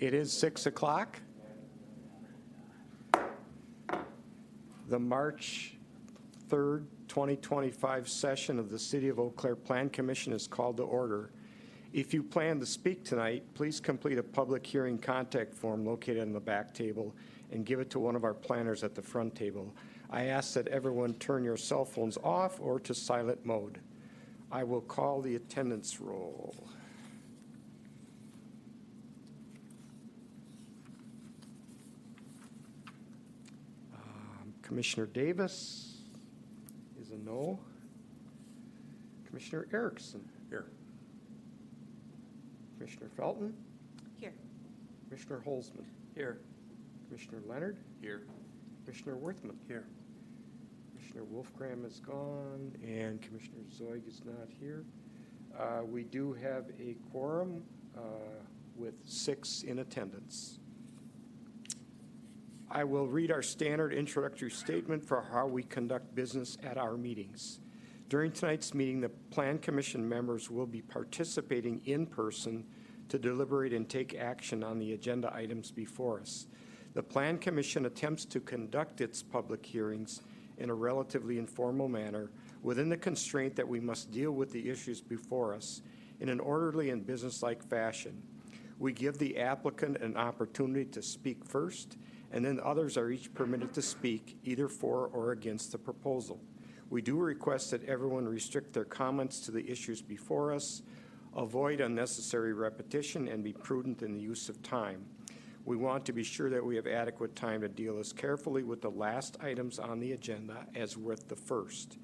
It is 6 o'clock. The March 3rd, 2025 session of the City of Eau Claire Plan Commission is called to order. If you plan to speak tonight, please complete a public hearing contact form located on the back table and give it to one of our planners at the front table. I ask that everyone turn your cell phones off or to silent mode. I will call the attendance roll. Commissioner Davis is a no. Commissioner Erickson. Here. Commissioner Felton. Here. Commissioner Holzman. Here. Commissioner Leonard. Here. Commissioner Worthman. Here. Commissioner Wolfgram is gone, and Commissioner Zoig is not here. We do have a quorum with 6 in attendance. I will read our standard introductory statement for how we conduct business at our meetings. During tonight's meeting, the Plan Commission members will be participating in person to deliberate and take action on the agenda items before us. The Plan Commission attempts to conduct its public hearings in a relatively informal manner within the constraint that we must deal with the issues before us in an orderly and businesslike fashion. We give the applicant an opportunity to speak first, and then others are each permitted to speak either for or against the proposal. We do request that everyone restrict their comments to the issues before us, avoid unnecessary repetition, and be prudent in the use of time. We want to be sure that we have adequate time to deal as carefully with the last items on the agenda as with the first.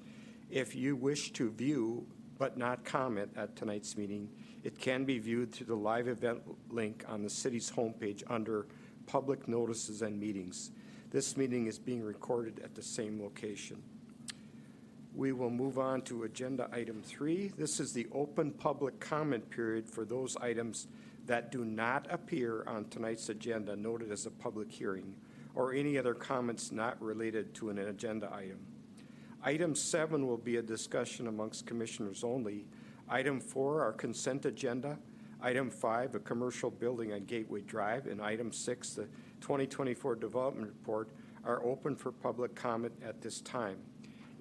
If you wish to view but not comment at tonight's meeting, it can be viewed through the live event link on the city's homepage under Public Notices and Meetings. This meeting is being recorded at the same location. We will move on to agenda item 3. This is the open public comment period for those items that do not appear on tonight's agenda noted as a public hearing, or any other comments not related to an agenda item. Item 7 will be a discussion amongst commissioners only. Item 4, our consent agenda. Item 5, a commercial building on Gateway Drive, and item 6, the 2024 development report, are open for public comment at this time.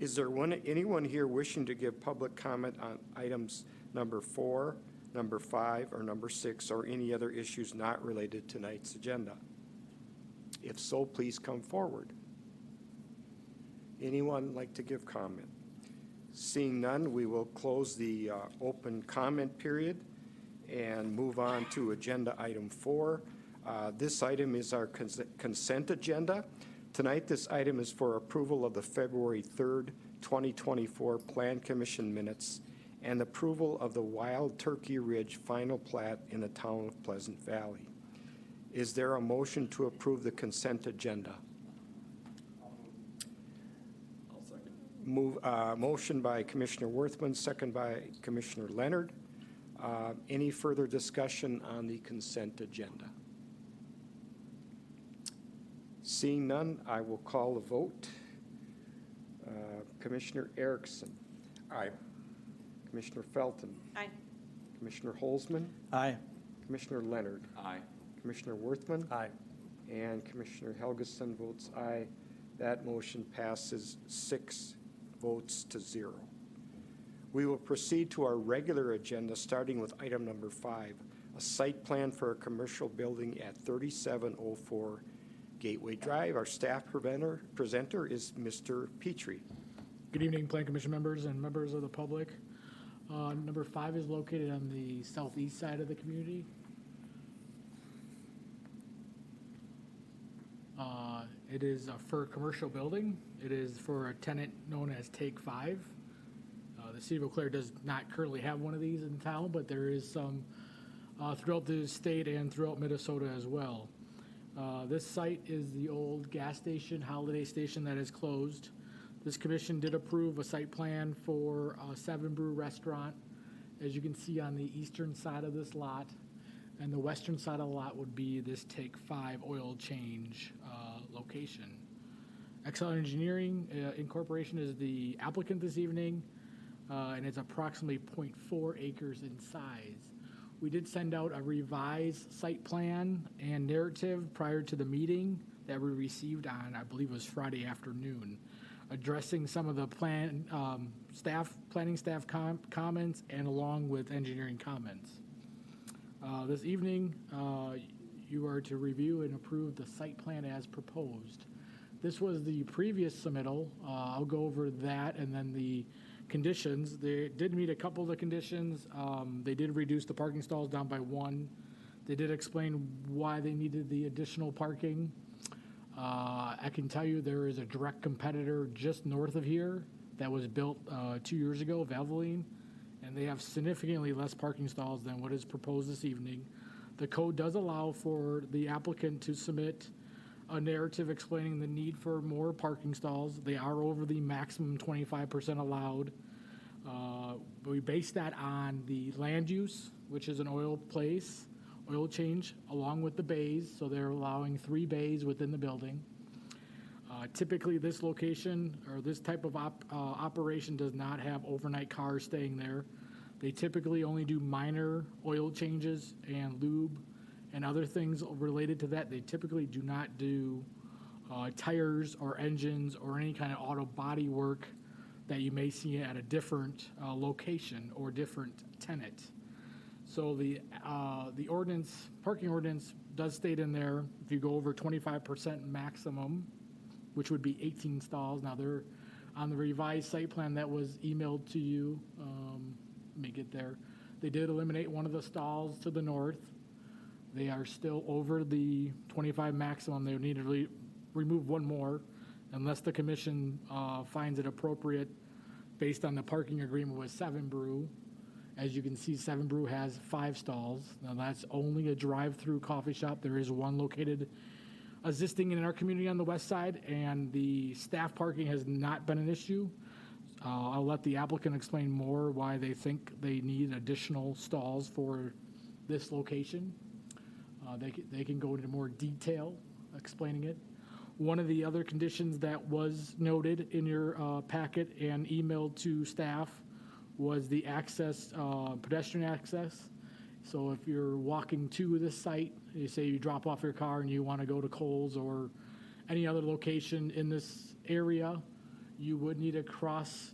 Is there anyone here wishing to give public comment on items number 4, number 5, or number 6, or any other issues not related to tonight's agenda? If so, please come forward. Anyone like to give comment? Seeing none, we will close the open comment period and move on to agenda item 4. This item is our consent agenda. Tonight, this item is for approval of the February 3rd, 2024 Plan Commission minutes and approval of the Wild Turkey Ridge final plat in the town of Pleasant Valley. Is there a motion to approve the consent agenda? I'll second. Motion by Commissioner Worthman, second by Commissioner Leonard. Any further discussion on the consent agenda? Seeing none, I will call the vote. Commissioner Erickson. Aye. Commissioner Felton. Aye. Commissioner Holzman. Aye. Commissioner Leonard. Aye. Commissioner Worthman. Aye. And Commissioner Helgeson votes aye. That motion passes 6 votes to 0. We will proceed to our regular agenda, starting with item number 5, a site plan for a commercial building at 3704 Gateway Drive. Our staff presenter is Mr. Petrie. Good evening, Plan Commission members and members of the public. Number 5 is located on the southeast side of the community. It is for a commercial building. It is for a tenant known as Take 5. The City of Eau Claire does not currently have one of these in town, but there is some throughout the state and throughout Minnesota as well. This site is the old gas station, Holiday Station, that is closed. This commission did approve a site plan for a 7 Brew restaurant, as you can see on the eastern side of this lot. And the western side of the lot would be this Take 5 oil change location. Excel Engineering Incorporation is the applicant this evening, and it's approximately 0.4 acres in size. We did send out a revised site plan and narrative prior to the meeting that we received on, I believe it was Friday afternoon, addressing some of the planning staff comments and along with engineering comments. This evening, you are to review and approve the site plan as proposed. This was the previous submittal. I'll go over that and then the conditions. They did meet a couple of the conditions. They did reduce the parking stalls down by 1. They did explain why they needed the additional parking. I can tell you there is a direct competitor just north of here that was built 2 years ago, Valvoline, and they have significantly less parking stalls than what is proposed this evening. The code does allow for the applicant to submit a narrative explaining the need for more parking stalls. They are over the maximum 25% allowed. We base that on the land use, which is an oil change, along with the bays. So they're allowing 3 bays within the building. Typically, this location or this type of operation does not have overnight cars staying there. They typically only do minor oil changes and lube and other things related to that. They typically do not do tires or engines or any kind of auto body work that you may see at a different location or different tenant. So the parking ordinance does state in there, if you go over 25% maximum, which would be 18 stalls. Now they're on the revised site plan that was emailed to you. Let me get there. They did eliminate one of the stalls to the north. They are still over the 25 maximum. They need to remove one more unless the commission finds it appropriate based on the parking agreement with Seven Brew. As you can see, Seven Brew has 5 stalls. Now that's only a drive-through coffee shop. There is one located existing in our community on the west side, and the staff parking has not been an issue. I'll let the applicant explain more why they think they need additional stalls for this location. They can go into more detail explaining it. One of the other conditions that was noted in your packet and emailed to staff was the access, pedestrian access. So if you're walking to this site, you say you drop off your car and you want to go to Kohl's or any other location in this area, you would need to cross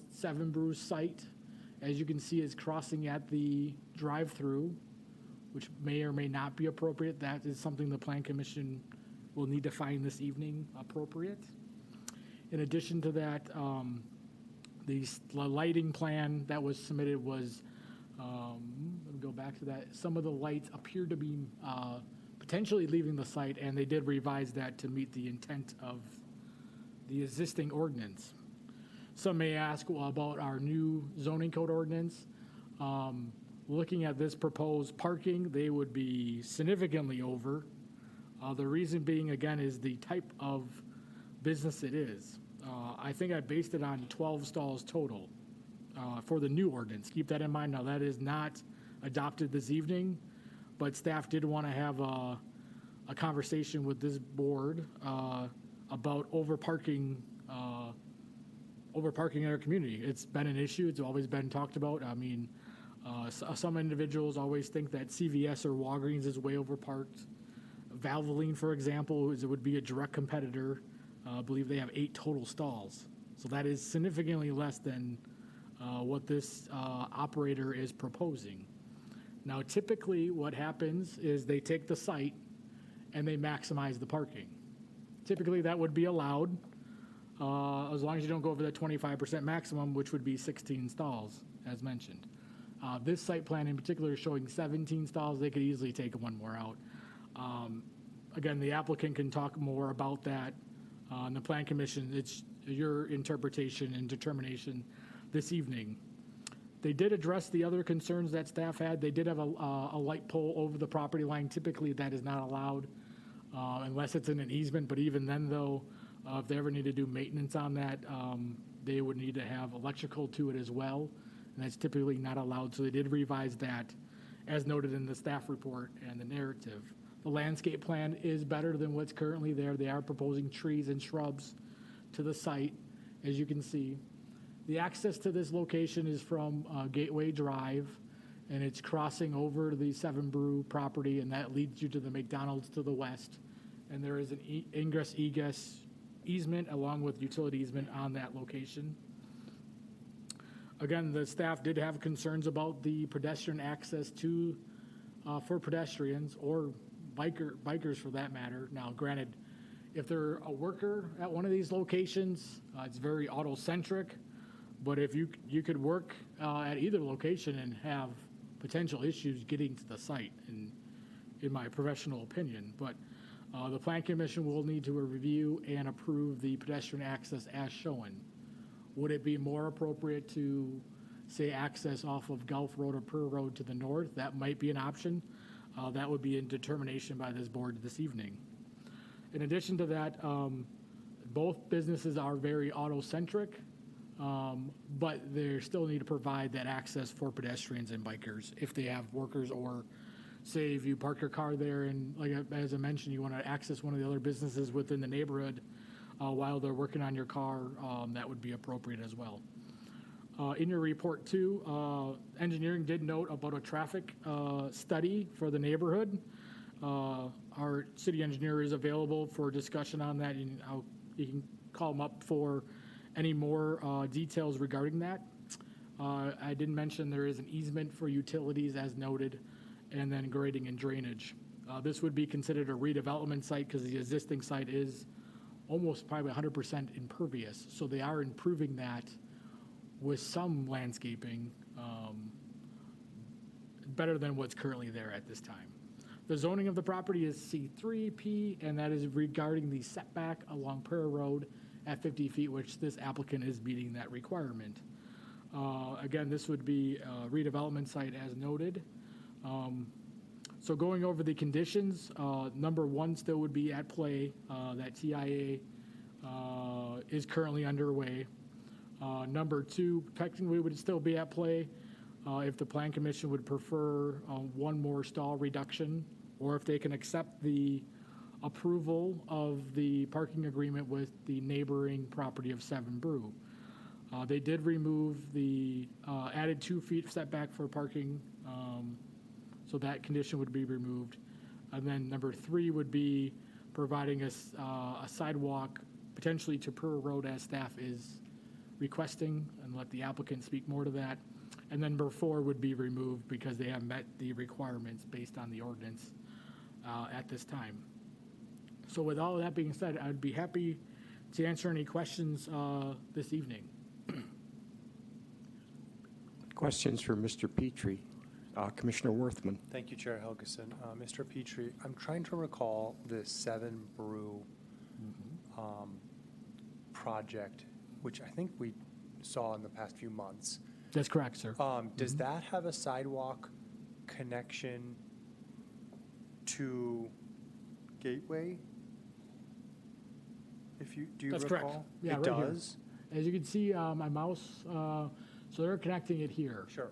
Seven Brew's site. As you can see, it's crossing at the drive-through, which may or may not be appropriate. That is something the Plan Commission will need to find this evening appropriate. In addition to that, the lighting plan that was submitted was, let me go back to that. Some of the lights appeared to be potentially leaving the site, and they did revise that to meet the intent of the existing ordinance. Some may ask, well, about our new zoning code ordinance. Looking at this proposed parking, they would be significantly over. The reason being, again, is the type of business it is. I think I based it on 12 stalls total for the new ordinance. Keep that in mind. Now, that is not adopted this evening, but staff did want to have a conversation with this board about overparking in our community. It's been an issue. It's always been talked about. I mean, some individuals always think that CVS or Walgreens is way overparked. Valvoline, for example, would be a direct competitor. I believe they have 8 total stalls. So that is significantly less than what this operator is proposing. Now, typically what happens is they take the site and they maximize the parking. Typically that would be allowed as long as you don't go over that 25% maximum, which would be 16 stalls, as mentioned. This site plan in particular is showing 17 stalls. They could easily take one more out. Again, the applicant can talk more about that on the Plan Commission. It's your interpretation and determination this evening. They did address the other concerns that staff had. They did have a light pole over the property line. Typically, that is not allowed unless it's in an easement. But even then, though, if they ever need to do maintenance on that, they would need to have electrical to it as well. And that's typically not allowed. So they did revise that, as noted in the staff report and the narrative. The landscape plan is better than what's currently there. They are proposing trees and shrubs to the site, as you can see. The access to this location is from Gateway Drive. and it's crossing over the Seven Brew property, and that leads you to the McDonald's to the west. And there is an ingress egress easement along with utility easement on that location. Again, the staff did have concerns about the pedestrian access to, for pedestrians or bikers for that matter. Now, granted, if they're a worker at one of these locations, it's very auto-centric, but if you could work at either location and have potential issues getting to the site, in my professional opinion. But the Plan Commission will need to review and approve the pedestrian access as shown. Would it be more appropriate to, say, access off of Gulf Road or Pearl Road to the north? That might be an option. That would be in determination by this board this evening. In addition to that, both businesses are very auto-centric, but they still need to provide that access for pedestrians and bikers if they have workers, or say if you park your car there and, like as I mentioned, you want to access one of the other businesses within the neighborhood while they're working on your car, that would be appropriate as well. In your report too, engineering did note about a traffic study for the neighborhood. Our city engineer is available for discussion on that, and you can call him up for any more details regarding that. I did mention there is an easement for utilities as noted, and then grading and drainage. This would be considered a redevelopment site because the existing site is almost probably 100% impervious. So they are improving that with some landscaping, better than what's currently there at this time. The zoning of the property is C3P, and that is regarding the setback along Prairie Road at 50 feet, which this applicant is meeting that requirement. Again, this would be a redevelopment site as noted. So going over the conditions, number one still would be at play. That TIA is currently underway. Number two, technically would still be at play if the Plan Commission would prefer one more stall reduction, or if they can accept the approval of the parking agreement with the neighboring property of Seven Brew. They did remove the added 2 feet setback for parking, so that condition would be removed. And then number three would be providing a sidewalk potentially to Pearl Road as staff is requesting, and let the applicant speak more to that. And then number four would be removed because they have met the requirements based on the ordinance at this time. So with all of that being said, I'd be happy to answer any questions this evening. Questions for Mr. Petrie? Commissioner Worthman. Thank you, Chair Helgeson. Mr. Petrie, I'm trying to recall the Seven Brew project, which I think we saw in the past few months. That's correct, sir. Does that have a sidewalk connection to Gateway? Do you That's recall? correct. Yeah, it right here. does? As you can see, my mouse, so they're connecting it here. Sure.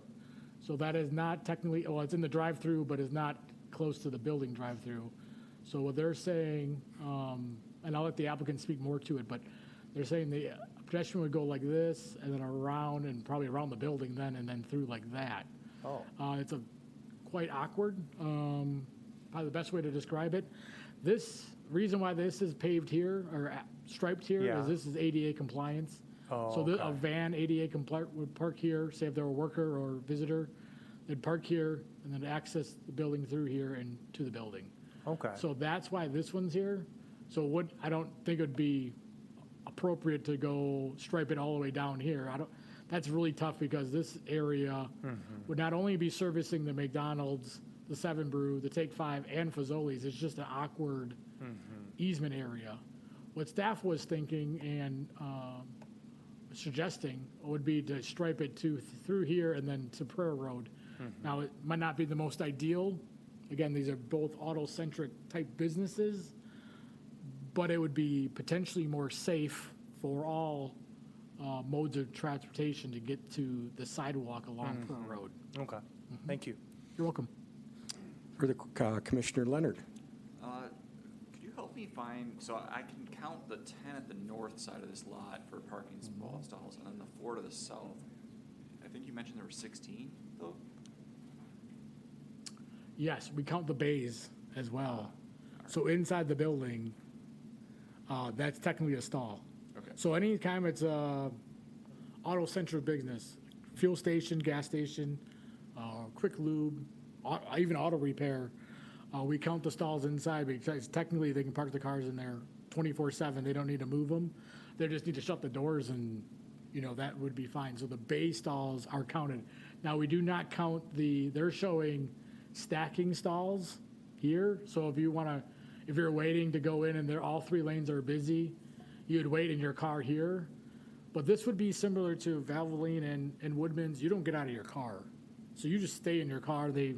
So that is not technically, well, it's in the drive-through, but is not close to the building drive-through. So what they're saying, and I'll let the applicant speak more to it, but they're saying the pedestrian would go like this, and then around, and probably around the building then, and then through like that. Oh. It's quite awkward, probably the best way to describe it. This reason why this is paved here, or striped here, Yeah. is this is ADA compliance. Oh, So okay. a van ADA compliant would park here, say if they're a worker or visitor, they'd park here and then access the building through here and to the building. Okay. So that's why this one's here. So I don't think it'd be appropriate to go stripe it all the way down here. That's really tough because this area would not only be servicing the McDonald's, the Seven Brew, the Take 5, and Fazoli's. It's just an awkward easement area. What staff was thinking and suggesting would be to stripe it through here and then to Prairie Road. Now, it might not be the most ideal. Again, these are both auto-centric type businesses, but it would be potentially more safe for all modes of transportation to get to the sidewalk along Prairie Road. Okay. Thank you. You're welcome. Further, Commissioner Leonard. Could you help me find, so I can count the 10 at the north side of this lot for parking stalls, and then the 4 to the south. I think you mentioned there were 16, though? Yes, we count the bays as well. So inside the building, that's technically a stall. Okay. So anytime it's a auto-centric business, fuel station, gas station, quick lube, even auto repair, we count the stalls inside because technically they can park the cars in there 24/7. They don't need to move them. They just need to shut the doors and, that would be fine. So the bay stalls are counted. Now, we do not count they're showing stacking stalls here. So if you're waiting to go in and all 3 lanes are busy, you'd wait in your car here. But this would be similar to Valvoline and Woodman's. You don't get out of your car. So you just stay in your car. They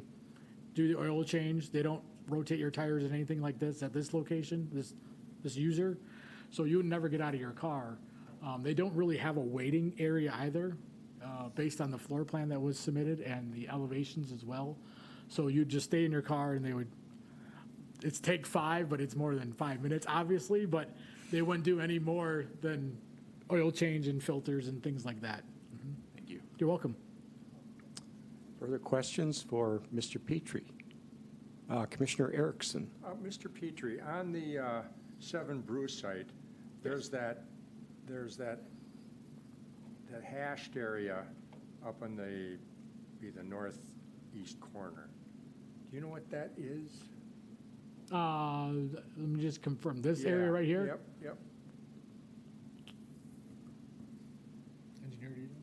do the oil change. They don't rotate your tires and anything like this at this location, this user. So you would never get out of your car. They don't really have a waiting area either, based on the floor plan that was submitted and the elevations as well. So you'd just stay in your car and it's take 5, but it's more than 5 minutes, obviously, but they wouldn't do any more than oil change and filters and things like that. Thank you. You're welcome. Further questions for Mr. Petrie? Commissioner Erickson? Mr. Petrie, on the 7 Brew site, there's that hashed area up on the northeast corner. Do you know what that is? Let me just confirm, this area Yeah, right here? Yep. Engineer, do you know?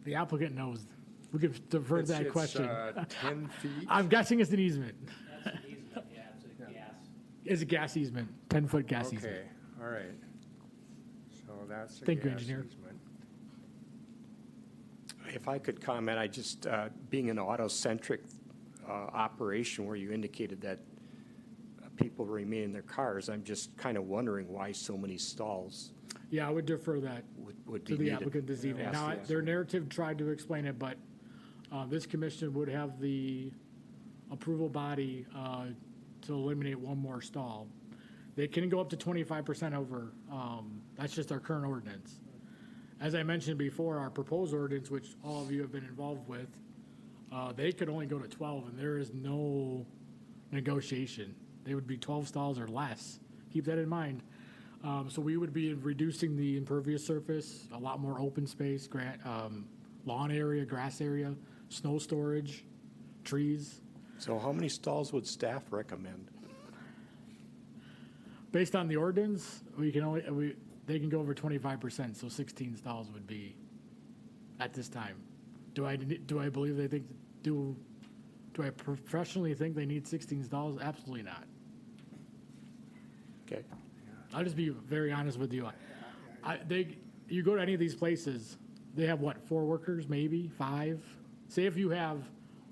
The applicant knows. We could defer that question. It's 10 feet. I'm guessing it's an easement. That's an easement, yeah, it's a gas. It's a gas easement, 10-foot gas easement. Okay, all right. So that's a Thank you, gas engineer. easement. If I could comment, being an auto-centric operation where you indicated that people remain in their cars, I'm just kind of wondering why so many stalls Yeah, I would defer that would to be the needed. applicant this evening. Ask Now, the their narrative tried to explain it, but this commission would have the approval body to eliminate one more stall. They can go up to 25% over. That's just our current ordinance. As I mentioned before, our proposed ordinance, which all of you have been involved with, they could only go to 12, and there is no negotiation. They would be 12 stalls or less. Keep that in mind. So we would be reducing the impervious surface, a lot more open space, lawn area, grass area, snow storage, trees. So how many stalls would staff recommend? Based on the ordinance, they can go over 25%, so 16 stalls would be at this time. Do I believe do I professionally think they need 16 stalls? Absolutely not. Okay. I'll just be very honest with you. You go to any of these places, they have what, 4 workers, maybe 5? Say if you have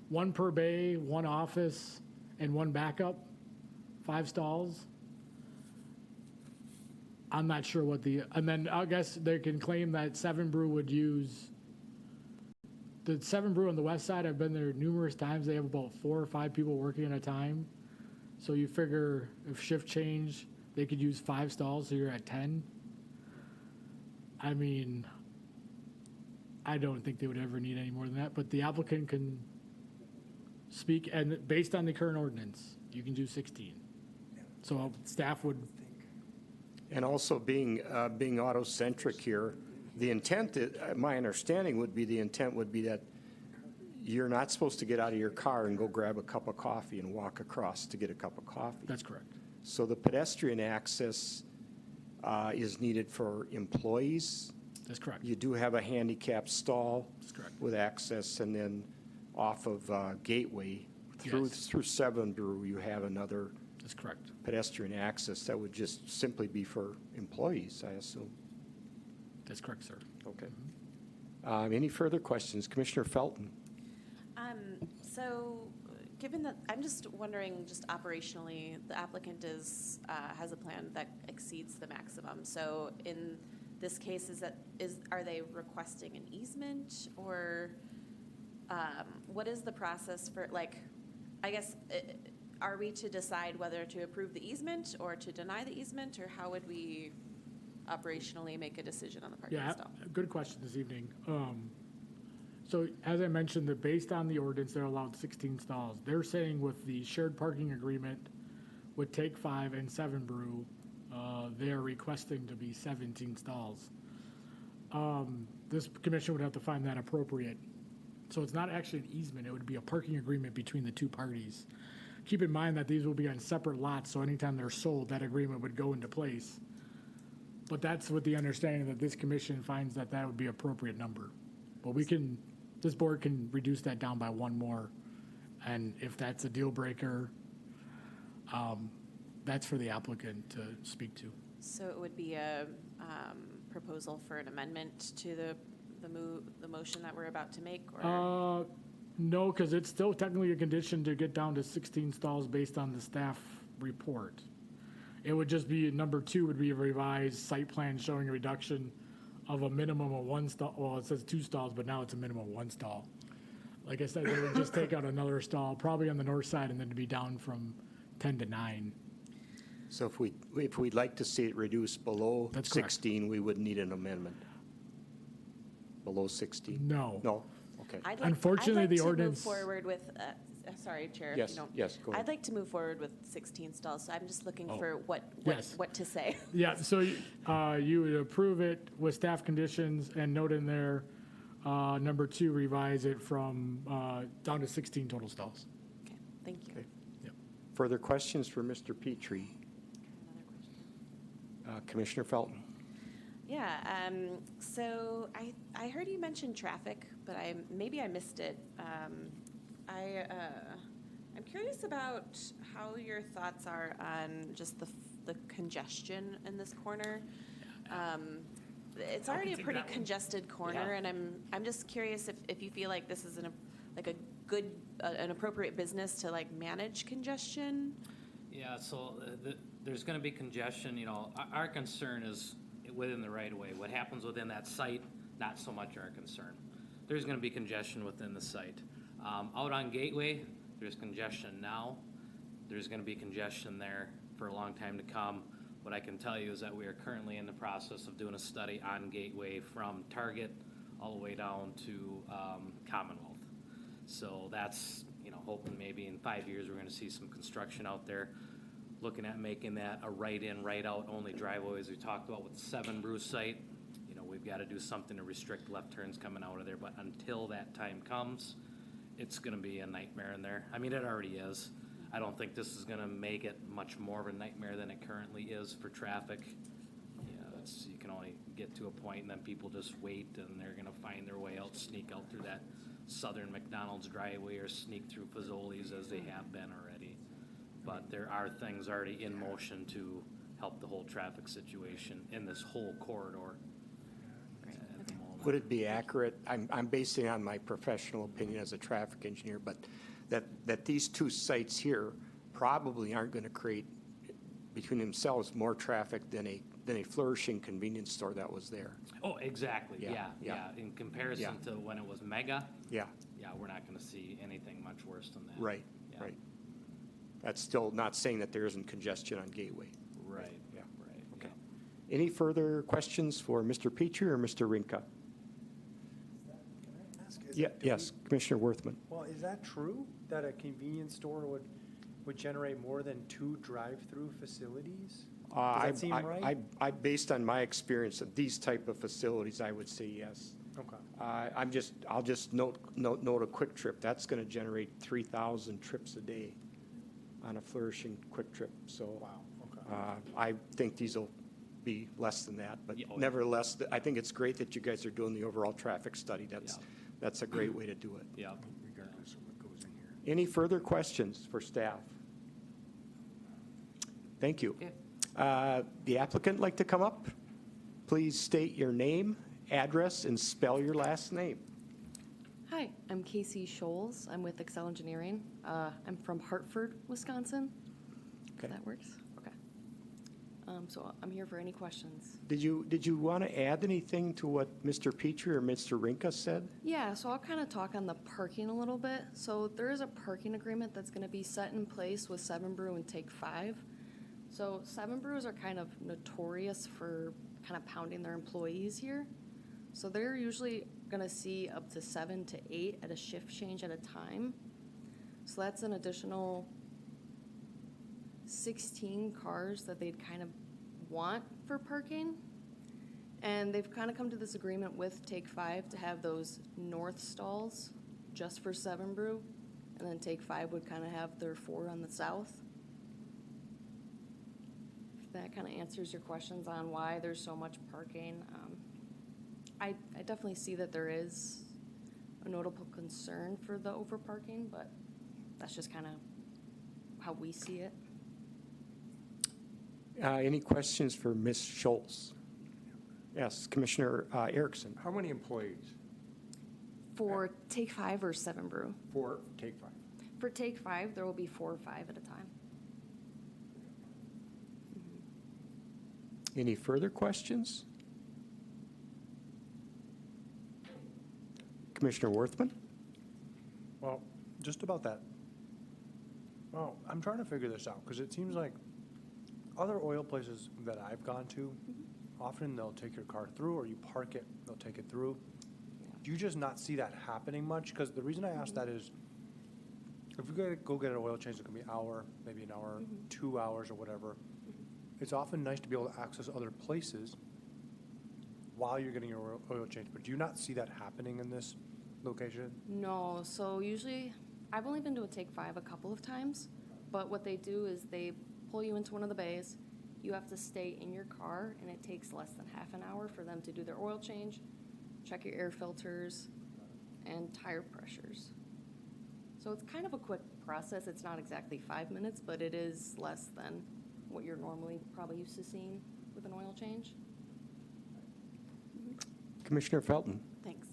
1 per bay, 1 office, and 1 backup, 5 stalls. I'm not sure and then I guess they can claim that 7 Brew would use, the 7 Brew on the west side, I've been there numerous times, they have about 4 or 5 people working at a time. So you figure if shift change, they could use 5 stalls, so you're at 10. I mean, I don't think they would ever need any more than that, but the applicant can speak, and based on the current ordinance, you can do 16. So staff would, And also being auto-centric here, the intent, my understanding would be that you're not supposed to get out of your car and go grab a cup of coffee and walk across to get a cup of coffee. that's correct. So the pedestrian access is needed for employees. That's correct. You do have a handicapped stall That's correct. with access, and then off of Gateway through Yes. 7 Brew, you have another That's correct. pedestrian access that would just simply be for employees, I assume. That's correct, sir. Okay. Any further questions? Commissioner Felton? So, given that, I'm just wondering, just operationally, the applicant has a plan that exceeds the maximum. So, in this case, are they requesting an easement, or what is the process for, I guess, are we to decide whether to approve the easement or to deny the easement, or how would we operationally make a decision on the parking Yeah, stall? good question this evening. So as I mentioned, that based on the ordinance, they're allowed 16 stalls. They're saying with the shared parking agreement with Take 5 and Seven Brew, they're requesting to be 17 stalls. This commission would have to find that appropriate. So it's not actually an easement, it would be a parking agreement between the two parties. Keep in mind that these will be on separate lots, so anytime they're sold, that agreement would go into place. But that's with the understanding that this commission finds that that would be appropriate number. But this board can reduce that down by one more. And if that's a deal breaker, that's for the applicant to speak to. So it would be a proposal for an amendment to the motion that we're about to make, or? No, because it's still technically a condition to get down to 16 stalls based on the staff report. It would just be, number 2 would be a revised site plan showing a reduction of a minimum of 1 stall. Well, it says 2 stalls, but now it's a minimum of 1 stall. Like I said, they would just take out another stall, probably on the north side, and then to be down from 10 to 9. So if we'd like to see it reduced below That's correct. 16, we would need an amendment. Below 16? No. No? Okay. Unfortunately, the ordinance- I'd like to move forward with, sorry, Chair, if Yes, you don't. yes, go ahead. I'd like to move forward with 16 stalls, so I'm just looking for Yes. what to say. Yeah, so you would approve it with staff conditions and note in there, number 2, revise it from down to 16 total stalls. Okay, thank you. Okay. Further questions for Mr. Petrie? Another question. Commissioner Felton? Yeah, so I heard you mention traffic, but maybe I missed it. I'm curious about how your thoughts are on just the congestion in this corner. It's already a take pretty that one. congested corner, Yeah. and I'm just curious if you feel like this is an appropriate business to like manage congestion. Yeah, so there's going to be congestion, you know, our concern is within the right-of-way. What happens within that site, not so much our concern. There's going to be congestion within the site. Out on Gateway, there's congestion now. There's going to be congestion there for a long time to come. What I can tell you is that we are currently in the process of doing a study on Gateway from Target all the way down to Commonwealth. So that's, you know, hoping maybe in 5 years we're going to see some construction out there. Looking at making that a right-in, right-out only driveway, as we talked about with the Seven Brew site. You know, we've got to do something to restrict left turns coming out of there, but until that time comes, it's going to be a nightmare in there. I mean, it already is. I don't think this is going to make it much more of a nightmare than it currently is for traffic. Yeah, you can only get to a point, and then people just wait, and they're going to find their way out, sneak out through that southern McDonald's driveway or sneak through Fazoli's as they have been already. But there are things already in motion to help the whole traffic situation in this whole corridor at the moment. Would it be accurate, I'm basing on my professional opinion as a traffic engineer, but that these two sites here probably aren't going to create between themselves more traffic than a flourishing convenience store that was there? Oh, exactly, Yeah, yeah. In comparison to when it was Mega, Yeah, yeah, we're not going to see anything much worse than that. right, Yeah. right. That's still not saying that there isn't congestion on Gateway. Right, Yeah. right. Okay. yeah. Any further questions for Mr. Petrie or Mr. Rinka? Can I ask, Yeah, yes, Commissioner Worthman. Well, is that true, that a convenience store would generate more than 2 drive-through facilities? Does that seem right? I, based on my experience of these type of facilities, I would say yes. Okay. I'll just note a Quick Trip. That's going to generate 3,000 trips a day on a flourishing Quick Trip. So Wow, okay. I think these will be less than that. But Yeah, oh, yeah. nevertheless, I think it's great that you guys are doing the overall traffic study. Yeah. That's a great way to do it. Yeah. Regardless of what goes in here. Any further questions for staff? Thank you. Okay. The applicant like to come up? Please state your name, address, and spell your last name. Hi, I'm Casey Scholes. I'm with Excel Engineering. I'm from Hartford, Wisconsin. Okay. If that works? Okay. So I'm here for any questions. Did you want to add anything to what Mr. Petrie or Mr. Rinka said? Yeah, so I'll kind of talk on the parking a little bit. So there is a parking agreement that's going to be set in place with Seven Brew and Take 5. So Seven Brews are kind of notorious for kind of pounding their employees here. So they're usually gonna see up to 7 to 8 at a shift change at a time. So that's an additional 16 cars that they'd kind of want for parking. And they've kind of come to this agreement with Take 5 to have those north stalls just for 7 Brew. And then Take 5 would kind of have their 4 on the south. If that kind of answers your questions on why there's so much parking. I definitely see that there is a notable concern for the overparking, but that's just kind of how we see it. Any questions for Ms. Schultz? Yes, Commissioner Erickson. How many employees For Take 5 or 7 Brew? for Take 5? For Take 5, there will be 4 or 5 at a time. Any further questions? Commissioner Worthman? Well, just about that. Well, I'm trying to figure this out, because it seems like other oil places that I've gone to, often they'll take your car through, or you park it, they'll take it through. Do you just not see that happening much? Because the reason I ask that is, if you go get an oil change, it can be an hour, maybe an hour, 2 hours or whatever. It's often nice to be able to access other places while you're getting your oil change. But do you not see that happening in this location? No, so usually, I've only been to a Take 5 a couple of times, but what they do is they pull you into one of the bays. You have to stay in your car, and it takes less than half an hour for them to do their oil change, check your air filters, and tire pressures. So it's kind of a quick process. It's not exactly 5 minutes, but it is less than what you're normally probably used to seeing with an oil change. Commissioner Felton? Thanks.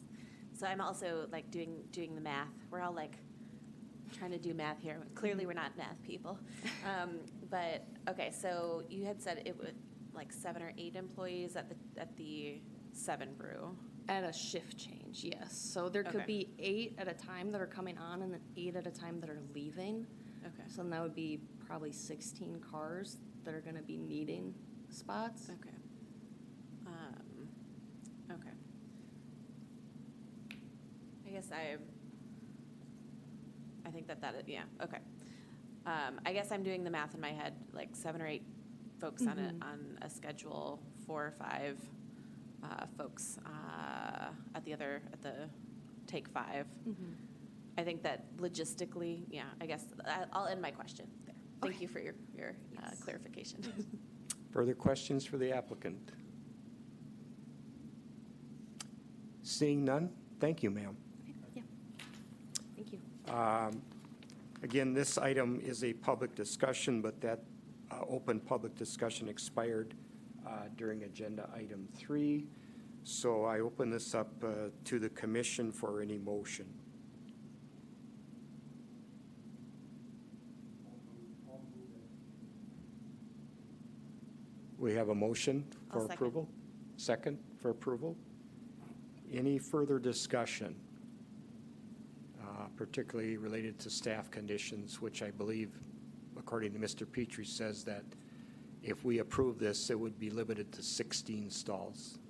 So I'm also like doing the math. We're all like trying to do math here. Clearly, we're not math people. But okay, so you had said it would like 7 or 8 employees at the 7 Brew. At a shift change, yes. So there could Okay. be 8 at a time that are coming on and then 8 at a time that are leaving. Okay. So then that would be probably 16 cars that are gonna be needing spots. Okay. Okay. I guess I think that yeah, okay. I guess I'm doing the math in my head, like 7 or 8 folks on a schedule, 4 or 5 folks at the Take 5. I think that logistically, yeah, I guess I'll end my question there. Thank you for your Yes. clarification. Further questions for the applicant? Seeing none, thank you, ma'am. Yeah. Thank you. Again, this item is a public discussion, but that open public discussion expired during agenda item 3. So I open this up to the commission for any motion. We have a motion I'll for second. approval? Second for approval? Any further discussion, particularly related to staff conditions, which I believe, according to Mr. Petrie, says that if we approve this, it would be limited to 16 stalls.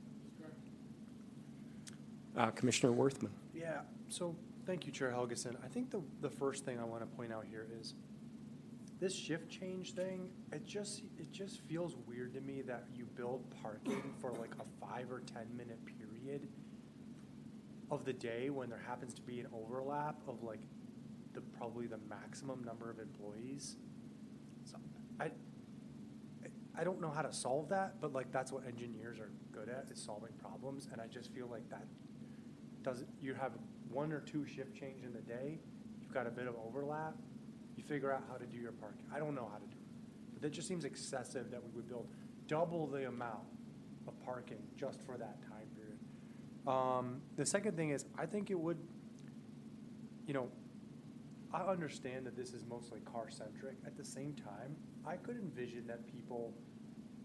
Commissioner Worthman. Yeah, so thank you, Chair Helgeson. I think the first thing I want to point out here is this shift change thing, it just feels weird to me that you build parking for like a 5 or 10 minute period of the day when there happens to be an overlap of like probably the maximum number of employees. So I don't know how to solve that, but like that's what engineers are good at, is solving problems. And I just feel like that you have 1 or 2 shift change in the day, you've got a bit of overlap, you figure out how to do your parking. I don't know how to do it, but that just seems excessive that we would build double the amount of parking just for that time period. The second thing is, I think it would, I understand that this is mostly car-centric. At the same time, I could envision that people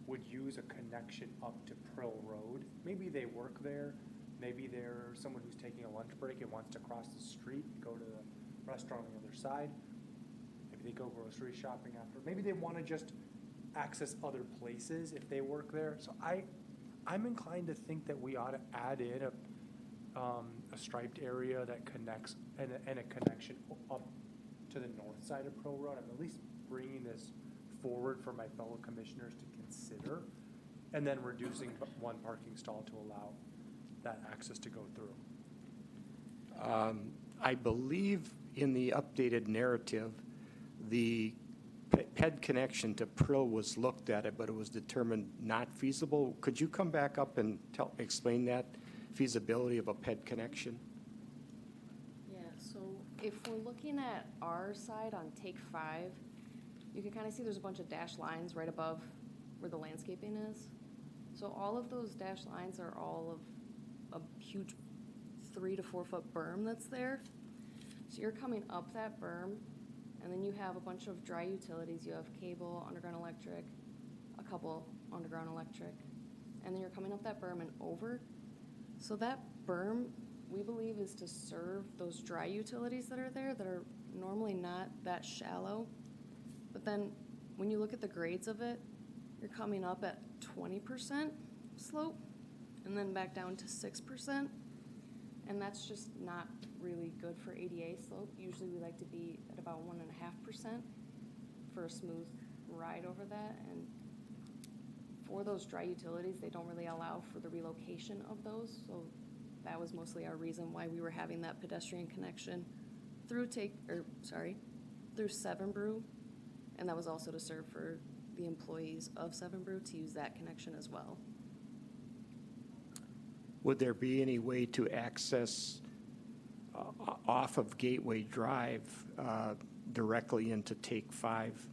would use a connection up to Prill Road. Maybe they work there. Maybe they're someone who's taking a lunch break and wants to cross the street, go to the restaurant on the other side. Maybe they go grocery shopping after. Maybe they want to just access other places if they work there. So I'm inclined to think that we ought to add in a striped area that connects, and a connection up to the north side of Pro Road. I'm at least bringing this forward for my fellow commissioners to consider, and then reducing one parking stall to allow that access to go through. I believe in the updated narrative, the PED connection to Prill was looked at it, but it was determined not feasible. Could you come back up and explain that feasibility of a PED connection? Yeah, so if we're looking at our side on take 5, you can kind of see there's a bunch of dashed lines right above where the landscaping is. So all of those dashed lines are all of a huge 3 to 4 foot berm that's there. So you're coming up that berm, and then you have a bunch of dry utilities. You have cable, underground electric, a couple underground electric, and then you're coming up that berm and over. So that berm, we believe, is to serve those dry utilities that are there that are normally not that shallow. But then when you look at the grades of it, you're coming up at 20% slope and then back down to 6%. And that's just not really good for ADA slope. Usually we like to be at about 1.5% for a smooth ride over that. And for those dry utilities, they don't really allow for the relocation of those. So that was mostly our reason why we were having that pedestrian connection through through Seven Brew. And that was also to serve for the employees of Seven Brew to use that connection as well. Would there be any way to access off of Gateway Drive directly into Take 5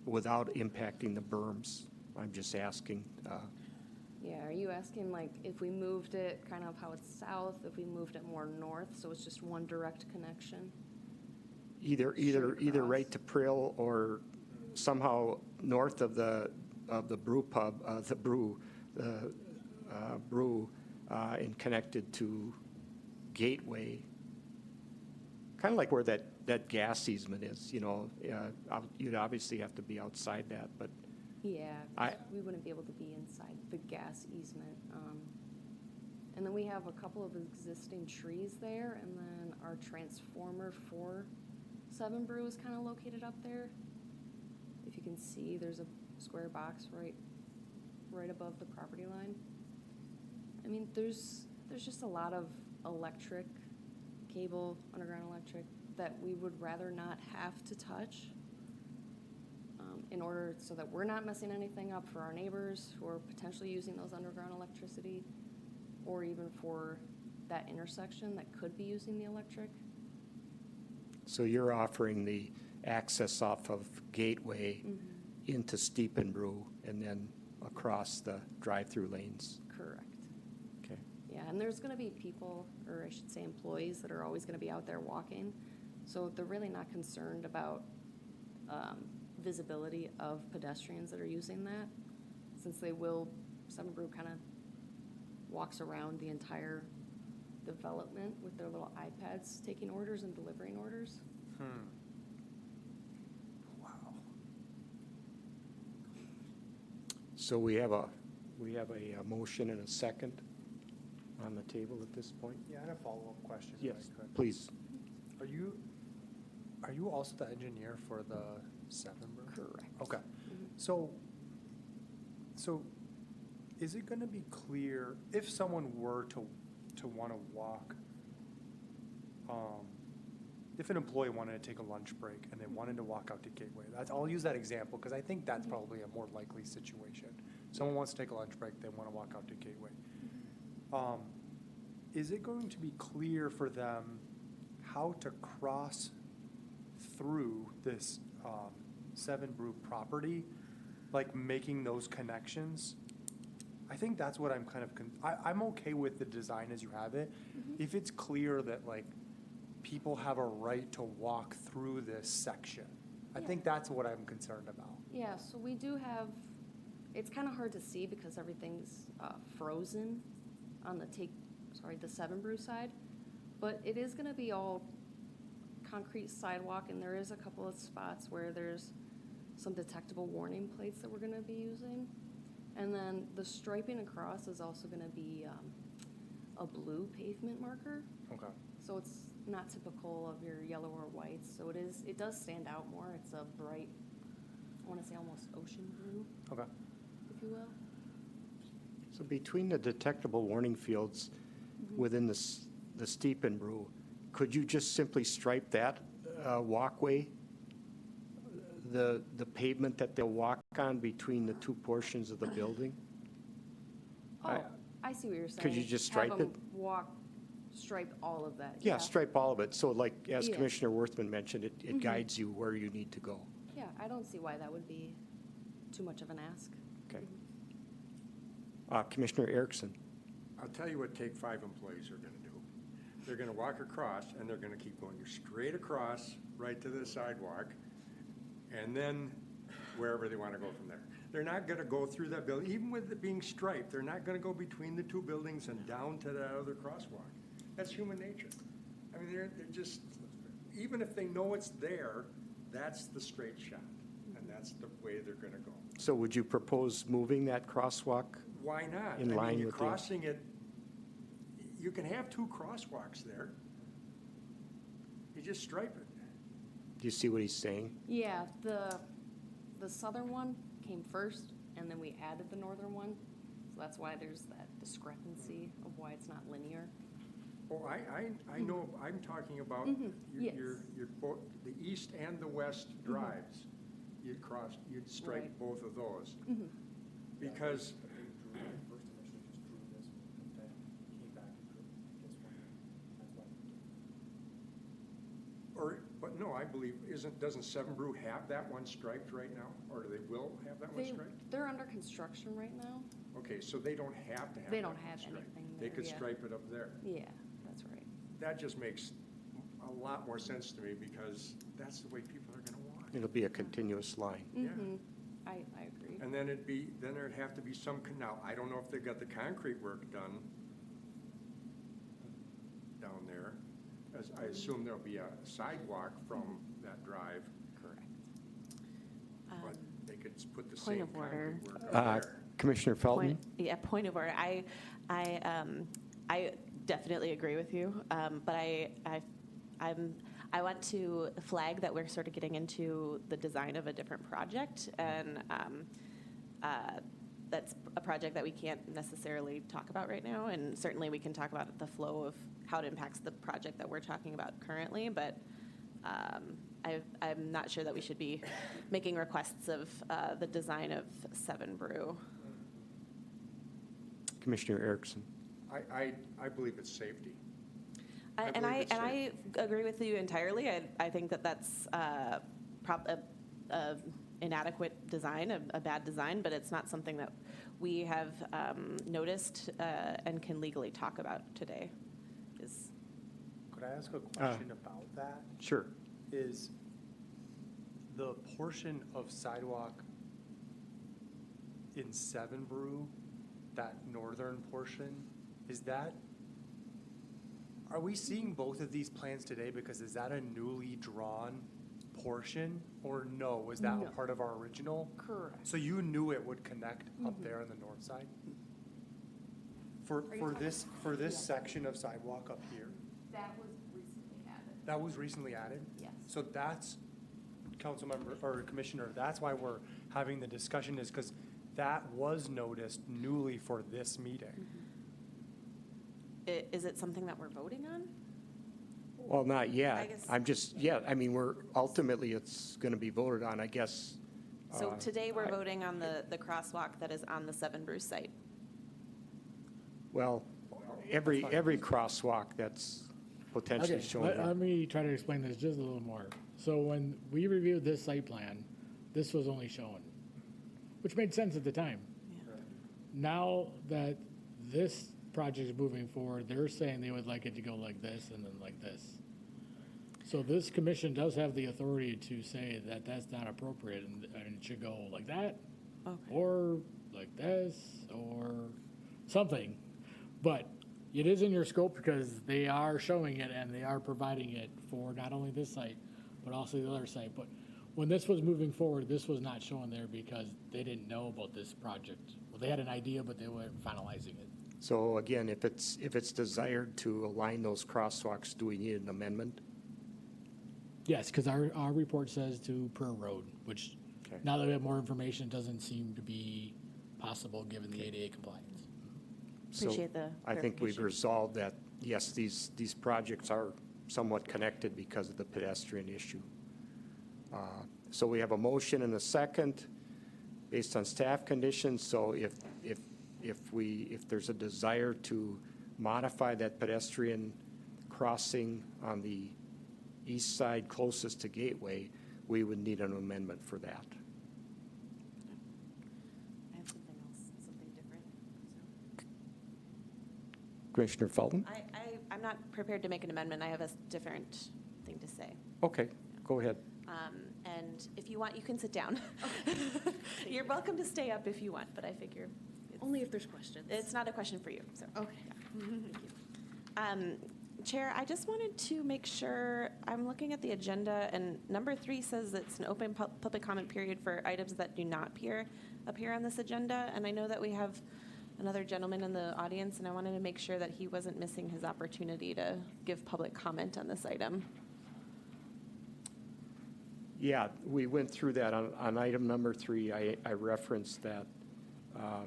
without impacting the berms? I'm just asking. Yeah, are you asking like if we moved it kind of how it's south, if we moved it more north, so it's just one direct connection? Either right to Prill or somehow north of the brew pub, brew and connected to Gateway, kind of like where that gas easement is. You'd obviously have to be outside that, but Yeah, 'cause we wouldn't be able to be inside the gas easement. And then we have a couple of existing trees there, and then our transformer for Seven Brew is kind of located up there. If you can see, there's a square box right above the property line. I mean, there's just a lot of electric, cable, underground electric that we would rather not have to touch in order so that we're not messing anything up for our neighbors who are potentially using those underground electricity, or even for that intersection that could be using the electric. so you're offering the access off of Gateway into Steepen Brew and then across the drive-through lanes. Correct. Okay. Yeah, and there's going to be people, or I should say employees, that are always going to be out there walking. So they're really not concerned about visibility of pedestrians that are using that, since Seven Brew kind of walks around the entire development with their little iPads taking orders and delivering orders. Wow. So we have a motion and a second on the table at this point? Yeah, I had a follow-up question. if I Yes, could. please. Are you also the engineer for the Seven Brew? Correct. Okay. So is it going to be clear if someone were to want to walk, if an employee wanted to take a lunch break and they wanted to walk out to Gateway, I'll use that example because I think that's probably a more likely situation. Someone wants to take a lunch break, they want to walk out to Gateway. Is it going to be clear for them how to cross through this Seven Brew property, like making those connections? I think that's what I'm kind of, I'm okay with the design as you have it. If it's clear that like people have a right to walk through this section, I think that's what I'm concerned about. Yeah, so we do have, it's kind of hard to see because everything's frozen on the Seven Brew side, but it is going to be all concrete sidewalk, and there is a couple of spots where there's some detectable warning plates that we're going to be using. And then the striping across is also going to be a blue pavement marker. Okay. So it's not typical of your yellow or white, so it does stand out more. It's a bright, I want to say almost ocean blue, Okay. if you will. So between the detectable warning fields within the Stiepenbrew, could you just simply stripe that walkway, the pavement that they'll walk on between the two portions of the building? Oh, I see what you're saying. Could you just stripe Have them stripe all of that. Yeah, stripe all of it. So like, as Yeah. Commissioner Worthman mentioned, it guides you where you need to go. Yeah, I don't see why that would be too much of an ask. Okay. Commissioner Erickson? I'll tell you what Take 5 employees are gonna do. They're gonna walk across, and they're gonna keep going straight across, right to the sidewalk, and then wherever they wanna go from there. They're not gonna go through that building, even with it being striped, they're not gonna go between the two buildings and down to that other crosswalk. That's human nature. I mean, they're just, even if they know it's there, that's the straight shot, and that's the way they're gonna go. So would you propose moving that crosswalk? Why not? In I line mean, you're with the- crossing it, you can have two crosswalks there. You just stripe it. Do you see what he's saying? Yeah, the southern one came first, and then we added the northern one. So that's why there's that discrepancy of why it's not linear. Oh, I know, I'm talking about Yes. your both, the east and the west drives. You'd stripe Right. both of those. Because, but no, I believe, doesn't Seven Brew have that one striped right now? Or they will have that one striped? They're under construction right now. Okay, so they don't have to have They that don't one have striped. anything They there could yet. stripe it up there. Yeah, that's right. That just makes a lot more sense to me because that's the way people are gonna walk. It'll be a continuous line. Yeah. I agree. And then there'd have to be some, now, I don't know if they've got the concrete work done down there. As I assume there'll be a sidewalk from that drive, Correct. but they could put the Point same of order. concrete work up there. Commissioner Felton? Point of order. I definitely agree with you, but I want to flag that we're sort of getting into the design of a different project, and that's a project that we can't necessarily talk about right now, and certainly we can talk about the flow of how it impacts the project that we're talking about currently, but I'm not sure that we should be making requests of the design of Seven Brew. Commissioner Erickson? I believe it's safety. And believe it's I agree with you entirely. I think that that's a inadequate design, a bad design, but it's not something that we have noticed and can legally talk about today. Could I ask a question about that? Sure. Is the portion of sidewalk in Seven Brew, that northern portion, are we seeing both of these plans today? Because is that a newly drawn portion, or no? Was that No. a part of our original? Correct. So you knew it would connect up there on the north side? For this section of sidewalk up here? That was recently added. That was recently added? Yes. So that's, council member, or commissioner, that's why we're having the discussion, is because that was noticed newly for this meeting. Is it something that we're voting on? Well, not I yet. guess- I'm just, I mean, ultimately, it's going to be voted on, I guess. So today we're voting on the crosswalk that is on the Seven Brew site. Well, every crosswalk that's potentially Okay, shown let here. me try to explain this just a little more. So when we reviewed this site plan, this was only shown, which made sense at the time. Now that this project is moving forward, they're saying they would like it to go like this and then like this. So this commission does have the authority to say that that's not appropriate and it should go like that, Okay. or like this, or something. But it is in your scope because they are showing it and they are providing it for not only this site, but also the other site. But when this was moving forward, this was not shown there because they didn't know about this project. Well, they had an idea, but they weren't finalizing it. So again, if it's desired to align those crosswalks, do we need an amendment? Yes, because our report says to per road, which Okay. now that we have more information, it doesn't seem to be possible given the ADA compliance. So Appreciate the I think we've clarification. resolved that, yes, these projects are somewhat connected because of the pedestrian issue. So we have a motion and a second based on staff conditions. So if there's a desire to modify that pedestrian crossing on the east side closest to Gateway, we would need an amendment for that. I have something else, something different. Commissioner Felton? I'm not prepared to make an amendment. I have a different thing to say. Okay, go ahead. And if you want, you can sit down. You're welcome to stay up if you want, but I figure Only if there's questions. it's not a question for you, so. Okay. Chair, I just wanted to make sure, I'm looking at the agenda, and number 3 says it's an open public comment period for items that do not appear on this agenda, and I know that we have another gentleman in the audience, and I wanted to make sure that he wasn't missing his opportunity to give public comment on this item. Yeah, we went through that on item number 3. I referenced that. I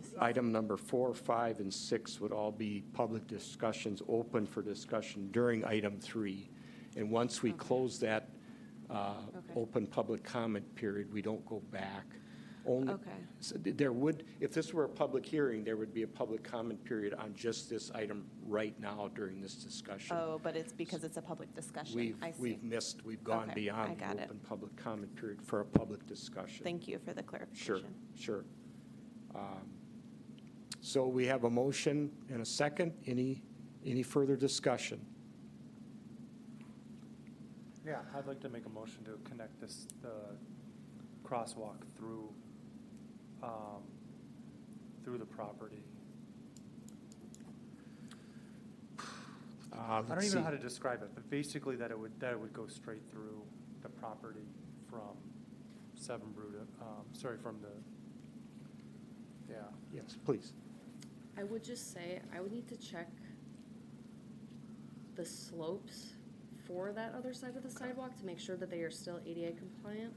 see. Item number 4, 5, and 6 would all be public discussions, open for discussion during item 3. And once we close that open public comment period, we don't go back. Only, Okay. so there would, if this were a public hearing, there would be a public comment period on just this item right now during this discussion. Oh, but it's because it's a public discussion. I see. We've gone Okay, I beyond the got it. open public comment period for a public discussion. Thank you for the Sure, clarification. sure. So we have a motion and a second. Any further discussion? Yeah, I'd like to make a motion to connect the crosswalk through the property. I don't even know how to describe it, but basically that it would go straight through the property from Seven Brew to, from the, yeah. Yes, please. I would just say, I would need to check the slopes for that other side of the sidewalk to make sure that they are still ADA compliant.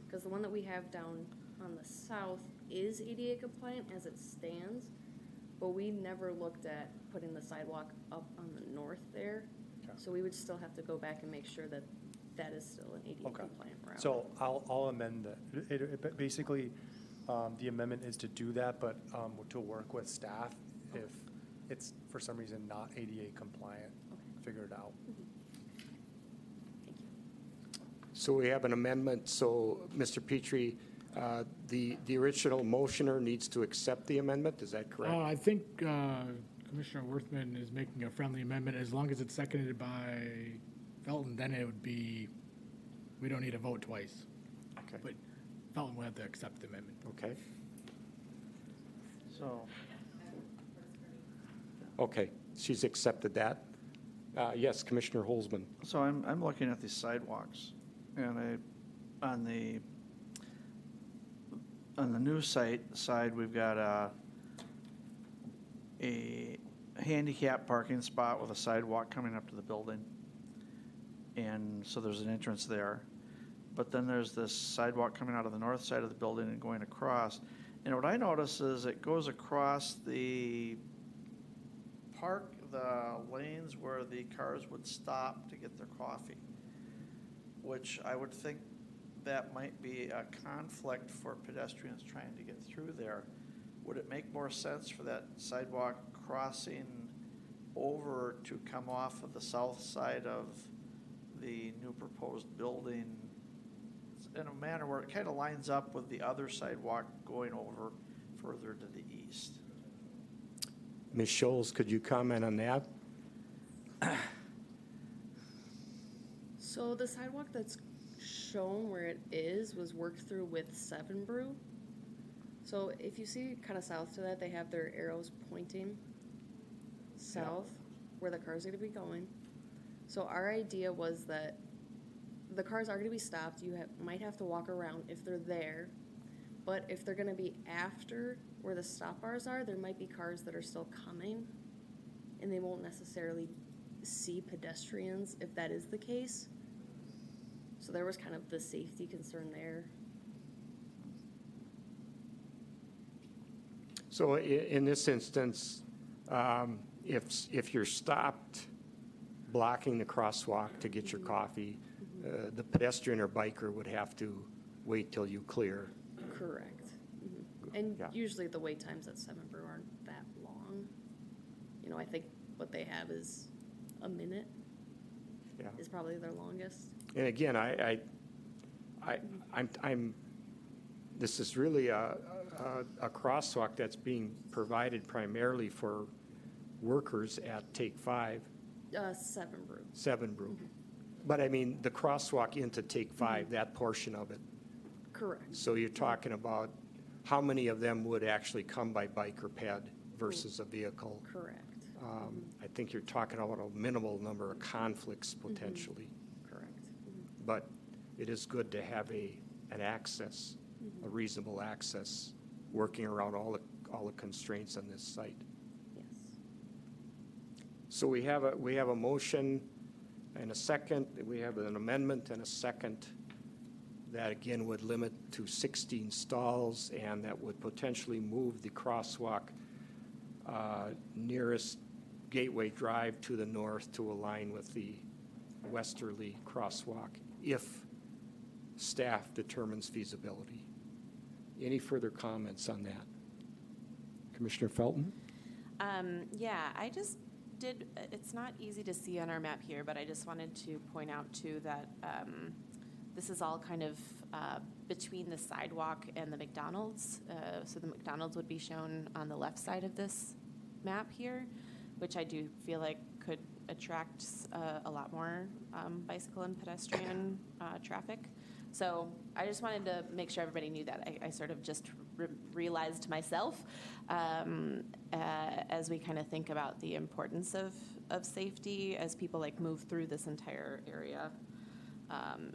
Because the one that we have down on the south is ADA compliant as it stands, but we never looked at putting the sidewalk up on the north there. Okay. So we would still have to go back and make sure that that is still an ADA Okay. compliant route. So I'll amend that. It basically, the amendment is to do that, but to work with staff if it's for some reason not ADA compliant, figure it out. Thank you. So we have an amendment. So, Mr. Petrie, the original motioner needs to accept the amendment. Is that correct? I think Commissioner Worthman is making a friendly amendment. As long as it's seconded by Felton, then it would be, we don't need to vote twice. Okay. But Felton will have to accept the amendment. Okay. So, Okay. She's accepted that. Yes, Commissioner Holzman. so I'm looking at these sidewalks, and on the new side, we've got a handicap parking spot with a sidewalk coming up to the building. And so there's an entrance there. But then there's this sidewalk coming out of the north side of the building and going across. And what I notice is it goes across the lanes where the cars would stop to get their coffee, which I would think that might be a conflict for pedestrians trying to get through there. Would it make more sense for that sidewalk crossing over to come off of the south side of the new proposed building in a manner where it kind of lines up with the other sidewalk going over further to the east? Ms. Scholes, could you comment on that? So the sidewalk that's shown where it is was worked through with Seven Brew. So if you see kind of south to that, they have their arrows pointing south where the cars are going to be going. So our idea was that the cars are going to be stopped. You might have to walk around if they're there. But if they're gonna be after where the stop bars are, there might be cars that are still coming, and they won't necessarily see pedestrians if that is the case. So there was kind of the safety concern there. So in this instance, if you're stopped blocking the crosswalk to get your coffee, the pedestrian or biker would have to wait till you clear. Correct. And Yeah. usually the wait times at Seven Brew aren't that long. You know, I think what they have is a minute Yeah. is probably their longest. And again, I'm, this is really a crosswalk that's being provided primarily for workers at Take 5, Seven Brew. 7 Brew. But I mean, the crosswalk into Take 5, that portion of it. Correct. So you're talking about how many of them would actually come by bike or ped versus a vehicle? Correct. I think you're talking about a minimal number of conflicts potentially. Correct. But it is good to have an access, a reasonable access, working around all the constraints on this site. Yes. So we have a motion and a second, we have an amendment and a second that again would limit to 16 stalls, and that would potentially move the crosswalk nearest Gateway Drive to the north to align with the westerly crosswalk if staff determines feasibility. Any further comments on that? Commissioner Felton? Yeah, I just did, it's not easy to see on our map here, but I just wanted to point out too that this is all kind of between the sidewalk and the McDonald's. So the McDonald's would be shown on the left side of this map here, which I do feel like could attract a lot more bicycle and pedestrian traffic. So I just wanted to make sure everybody knew that. I sort of just realized myself as we kind of think about the importance of safety as people like move through this entire area,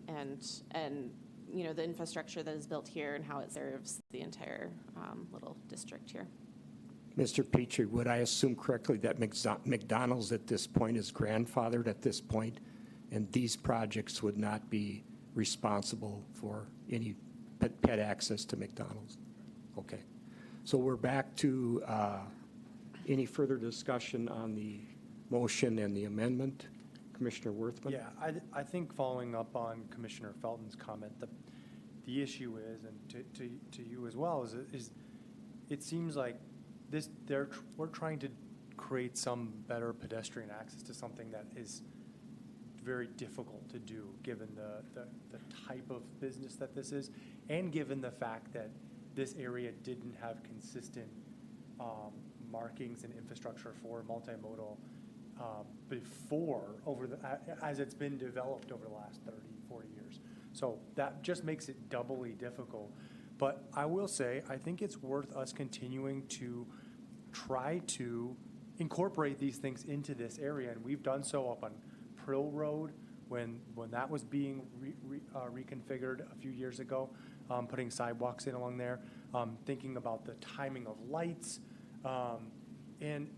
and you know the infrastructure that is built here and how it serves the entire little district here. Mr. Petrie, would I assume correctly that McDonald's at this point is grandfathered at this point, and these projects would not be responsible for any pet access to McDonald's? Okay. So we're back to any further discussion on the motion and the amendment? Commissioner Worthman? Yeah, I think following up on Commissioner Felton's comment, the issue is, and to you as well, is it seems like we're trying to create some better pedestrian access to something that is very difficult to do, given the type of business that this is, and given the fact that this area didn't have consistent markings and infrastructure for multimodal before, as it's been developed over the last 30, 40 years. So that just makes it doubly difficult. But I will say, I think it's worth us continuing to try to incorporate these things into this area. And we've done so up on Prill Road when that was being reconfigured a few years ago, putting sidewalks in along there, thinking about the timing of lights. And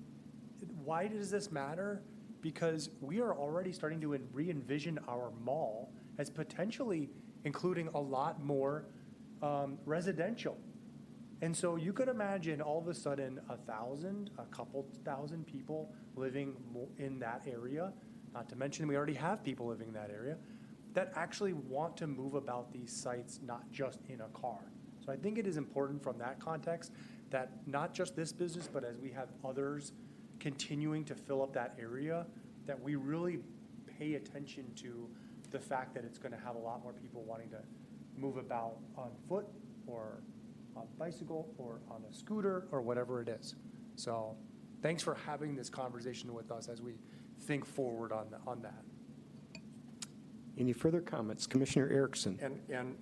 why does this matter? Because we are already starting to re-envision our mall as potentially including a lot more residential. And so you could imagine all of a sudden a couple thousand people living in that area, not to mention we already have people living in that area, that actually want to move about these sites, not just in a car. So I think it is important from that context that not just this business, but as we have others continuing to fill up that area, that we really pay attention to the fact that it's going to have a lot more people wanting to move about on foot or on bicycle or on a scooter or whatever it is. So thanks for having this conversation with us as we think forward on that. Any further comments? Commissioner Erickson? And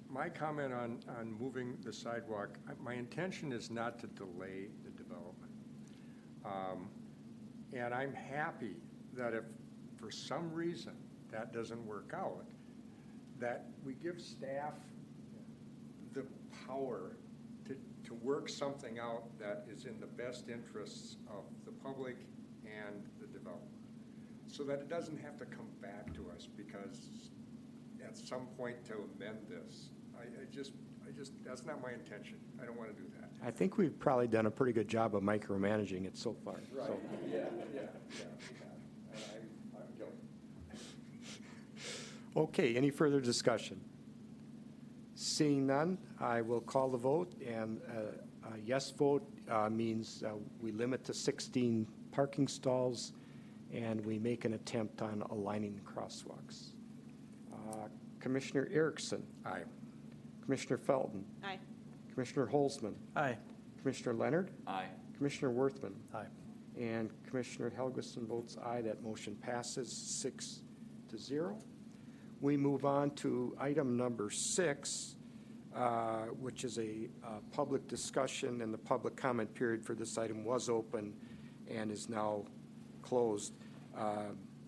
my comment on moving the sidewalk, my intention is not to delay the development. And I'm happy that if for some reason that doesn't work out, that we give staff power to work something out that is in the best interests of the public and the developer. So that it doesn't have to come back to us, because at some point to amend this, I just, that's not my intention. I don't want to do that. I think we've probably done a pretty good job of micromanaging it so far. Right, So, yeah. I'm guilty. okay, any further discussion? Seeing none, I will call the vote, and a yes vote means we limit to 16 parking stalls, and we make an attempt on aligning the crosswalks. Commissioner Erickson. Aye. Commissioner Felton. Aye. Commissioner Holzman. Aye. Commissioner Leonard. Aye. Commissioner Worthman. Aye. And Commissioner Helgeson votes aye. That motion passes 6-0. We move on to item number 6, which is a public discussion, and the public comment period for this item was open and is now closed.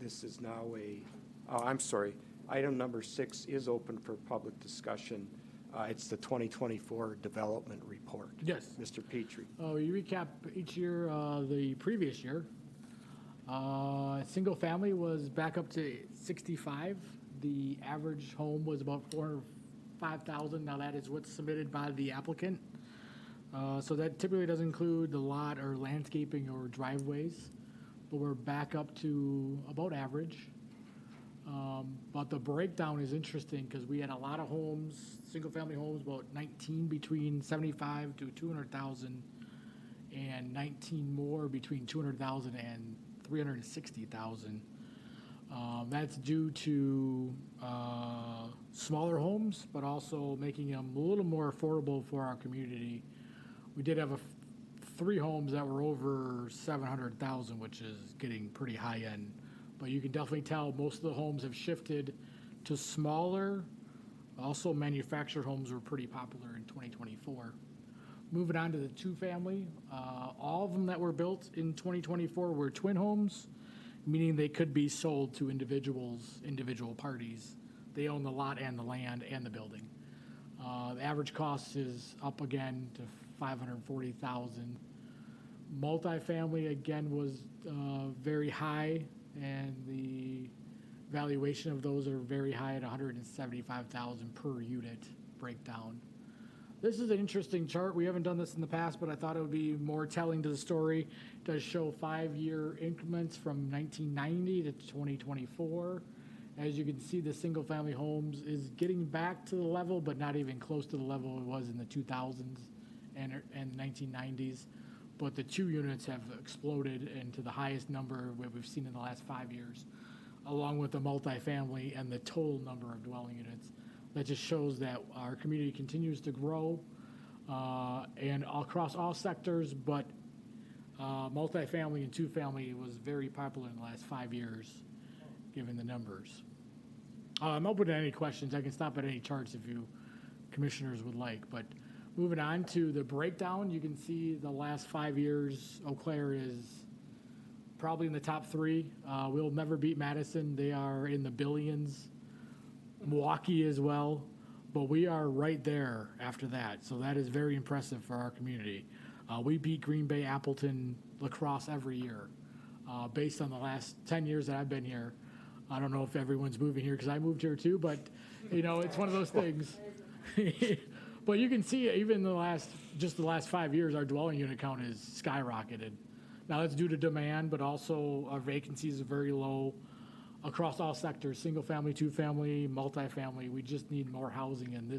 This is now I'm sorry, item number 6 is open for public discussion. It's the 2024 development report. Yes. Mr. Petrie. You recap each year, the previous year. Single family was back up to 65. The average home was about 405,000. Now that is what's submitted by the applicant. So that typically doesn't include the lot or landscaping or driveways, but we're back up to about average. But the breakdown is interesting because we had a lot of homes, single-family homes, about 19 between 75 to 200,000, and 19 more between 200,000 and 360,000. That's due to smaller homes, but also making them a little more affordable for our community. We did have 3 homes that were over 700,000, which is getting pretty high end. But you can definitely tell most of the homes have shifted to smaller. Also, manufactured homes were pretty popular in 2024. Moving on to the 2-family, all of them that were built in 2024 were twin homes, meaning they could be sold to individual parties. They own the lot and the land and the building. The average cost is up again to $540,000. Multifamily again was very high, and the valuation of those are very high at $175,000 per unit breakdown. This is an interesting chart. We haven't done this in the past, but I thought it would be more telling to the story. It does show 5-year increments from 1990 to 2024. As you can see, the single-family homes is getting back to the level, but not even close to the level it was in the 2000s and 1990s. But the 2 units have exploded into the highest number we've seen in the last 5 years, along with the multifamily and the total number of dwelling units. That just shows that our community continues to grow and across all sectors, but multifamily and 2-family was very popular in the last 5 years, given the numbers. I'm open to any questions. I can stop at any charts if you commissioners would like, but moving on to the breakdown, you can see the last 5 years, Eau Claire is probably in the top 3. We'll never beat Madison. They are in the billions. Milwaukee as well, but we are right there after that. So that is very impressive for our community. We beat Green Bay, Appleton, La Crosse every year. Based on the last 10 years that I've been here, I don't know if everyone's moving here because I moved here too, but it's one of those things. But you can see even the last 5 years, our dwelling unit count has skyrocketed. Now that's due to demand, but also our vacancies are very low across all sectors, single family, 2-family, multifamily. We just need more housing, and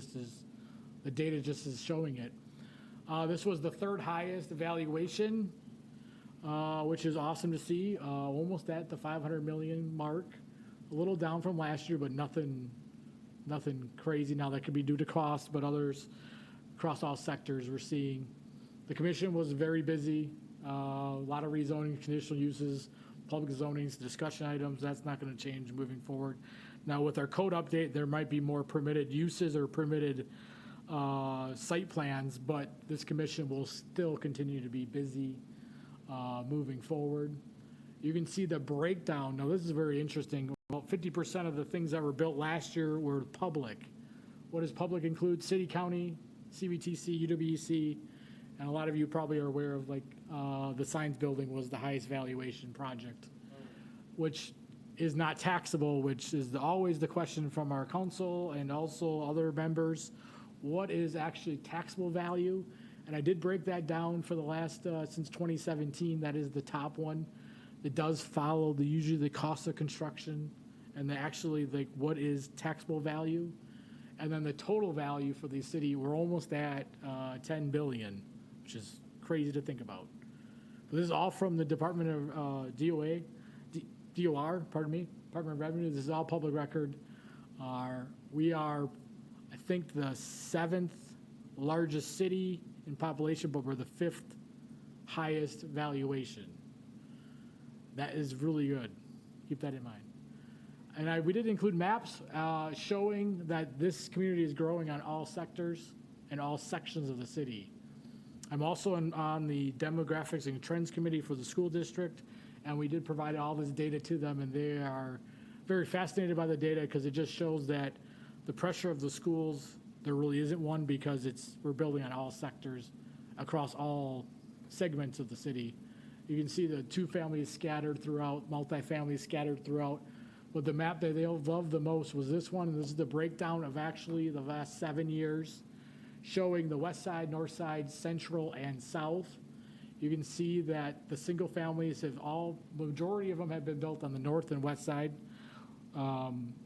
the data just is showing it. This was the 3rd highest valuation, which is awesome to see, almost at the 500 million mark. A little down from last year, but nothing crazy. Now that could be due to cost, but others across all sectors we're seeing. The commission was very busy, a lot of rezoning, conditional uses, public zonings, discussion items. That's not going to change moving forward. Now with our code update, there might be more permitted uses or permitted site plans, but this commission will still continue to be busy moving forward. You can see the breakdown. Now this is very interesting. About 50% of the things that were built last year were public. What does public include? City, county, CVTC, UWEC, and a lot of you probably are aware of like the Science Building was the highest valuation project, which is not taxable, which is always the question from our council and also other members. What is actually taxable value? And I did break that down for the last, since 2017, that is the top one. It does follow usually the cost of construction and actually like what is taxable value. And then the total value for the city, we're almost at 10 billion, which is crazy to think about. But this is all from the Department of DOR, Department of Revenue. This is all public record. We are, I think, the 7th largest city in population, but we're the 5th highest valuation. That is really good. Keep that in mind. And we did include maps showing that this community is growing on all sectors and all sections of the city. I'm also on the Demographics and Trends Committee for the school district, and we did provide all this data to them, and they are very fascinated by the data because it just shows that the pressure of the schools, there really isn't one because we're building on all sectors across all segments of the city. You can see the 2 families scattered throughout, multifamily scattered throughout. But the map that they loved the most was this one, and this is the breakdown of actually the last 7 years, showing the west side, north side, central, and south. You can see that the single families majority of them have been built on the north and west side,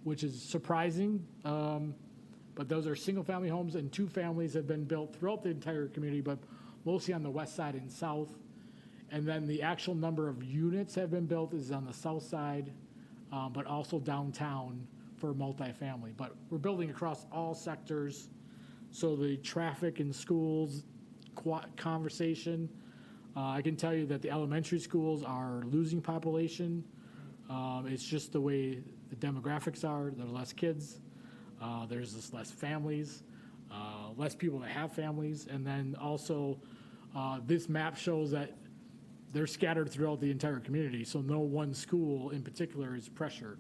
which is surprising. But those are single family homes, and 2 families have been built throughout the entire community, but mostly on the west side and south. And then the actual number of units have been built is on the south side, but also downtown for multifamily. But we're building across all sectors. So the traffic in schools, conversation, I can tell you that the elementary schools are losing population. It's just the way the demographics are. There are less kids. There's just less families, less people that have families. And then also this map shows that they're scattered throughout the entire community, so no one school in particular is pressured.